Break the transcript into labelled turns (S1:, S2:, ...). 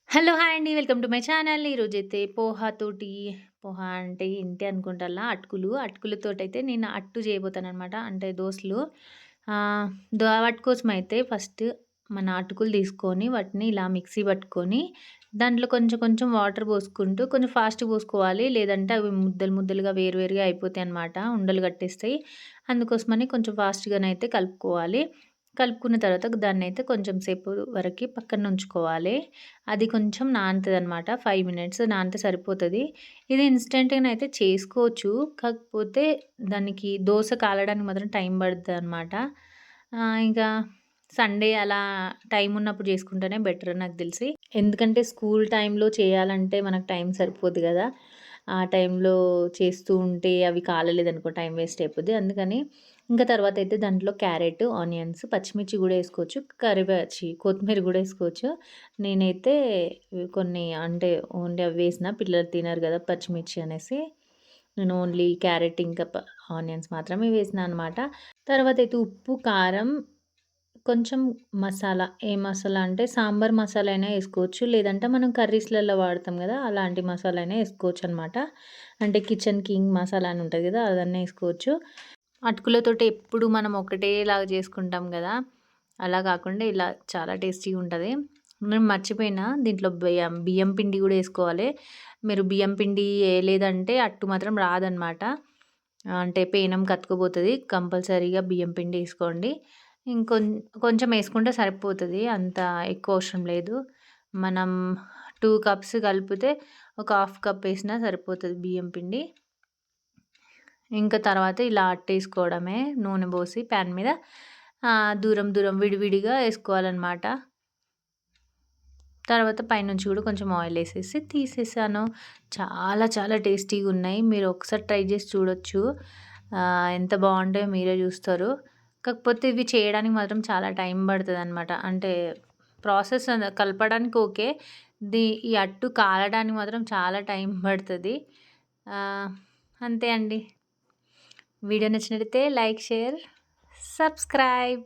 S1: Hello! Hi అండి. Welcome to my channel. ఈరోజైతే పోహాతోటి పోహ అంటే ఏంటి అనుకుంటాల్లా అటుకులతోటైతే నేను అట్టు చేయబోతాననమాట. అంటే దోసలు. ఆహ్, వాటి కోసమైతే ఫస్ట్ మన అటుకులు తీసుకొని వాటిని ఇలా మిక్సీ పట్టుకొని దాంట్లో కొంచెం కొంచెం వాటర్ పోసుకుంటూ కొంచెం ఫాస్ట్‌గా పోసుకోవాలి. లేదంటే అవి ముద్దలు ముద్దలుగా వేరు వేరుగా అయిపోతాయన్నమాట. ఉండలు కట్టేస్తాయి. అందుకోసమని కొంచెం ఫాస్ట్‌గానైతే కలుపుకోవాలి. కలుపుకున్న తర్వాత దాన్నైతే కొంచెం సేపు వరకి పక్కన ఉంచుకోవాలి. అది కొంచెం నానుతదనమాట. 5 మినిట్స్ నానితే సరిపోతది. ఇది ఇన్‌స్టంట్‌గానైతే చేసుకోవచ్చు. కాకపోతే దానికి దోస కాలడానికి మాత్రం టైం పడతదనమాట. ఇంకా సండే అలా టైం ఉన్నప్పుడు చేసుకుంటేనే బెటర్ నాకు తెలిసి. ఎందుకంటే స్కూల్ టైంలో చేయాలంటే మనకు టైం సరిపోదు గదా! ఆ టైంలో చేస్తూ ఉంటే అవి కాలలేదనుకో టైం వేస్ట్ అయిపోద్ది. అందుకని ఇంకా తర్వాతయితే దాంట్లో క్యారెట్, ఆనియన్స్, పచ్చిమిర్చి గూడా ఏసుకోవచ్చు. కొత్తిమీర గూడా ఏసుకోవచ్చు. నేనైతే కొన్ని అంటే ఓన్లీ అవి వేసిన పిల్లలు తినరు గదా! పచ్చిమిర్చి అనేసి. నేను ఓన్లీ క్యారెట్ ఇంకా ఆనియన్స్ మాత్రమే వేసినా అనమాట. తర్వాతయితే ఉప్పు, కారం, కొంచెం మసాలా. ఏ మసాలా అంటే సాంబార్ మసాలా అయినా ఏసుకోవచ్చు. లేదంటే మనం కర్రీస్‌లలో వాడతాం గదా! అలాంటి మసాలా అయినా ఏసుకోవచ్చనమాట. అంటే కిచెన్ కింగ్ మసాలా అని ఉంటది గదా! అదన్నా ఏసుకోవచ్చు. అటుకులతోటి ఎప్పుడు మనం ఒకటేలాగా చేసుకుంటాం గదా! అలా కాకుండా ఇలా చాలా టేస్టీగా ఉంటది. నేను మర్చిపోయినా దీంట్లో బియ్యం పిండి గూడా ఏసుకోవాలి. మీరు బియ్యం పిండి ఎయలేదంటే అట్టు మాత్రం రాదనమాట. అంటే పేనం కతుక్కుపోతది. కంపల్సరీగా బియ్యం పిండి ఏసుకోండి. కొంచెం ఏసుకుంటే సరిపోతది. అంత ఎక్కువ అవసరం లేదు. మనం 2 కప్స్ కలిపితే ఒక హాఫ్ కప్ ఏసినా సరిపోతది బియ్యం పిండి. ఇంకా తర్వాత ఇలా అట్టేసుకోవడమే నూనె పోసి పాన్ మీద. దూరం దూరం విడివిడిగా ఏసుకోవాలనమాట. తర్వాత పైనుంచి కూడా కొంచెం ఆయిలేసేసి తీసేసాను. చాలా చాలా టేస్టీగున్నాయి. మీరు ఒకసారి ట్రై చేసి చూడొచ్చు. ఎంత బావుంటాయో మీరే జూస్తారు. కాకపోతే ఇవి చేయడానికి మాత్రం చాలా టైం పడతదనమాట. అంటే ప్రాసెస్ కలపడానికి ఓకే. ఈ అట్టు కాలడానికి మాత్రం చాలా టైం పడతది. ఆహ్, అంతే అండి. వీడియో నచ్చినట్టయితే లైక్, షేర్, సబ్స్క్రైబ్.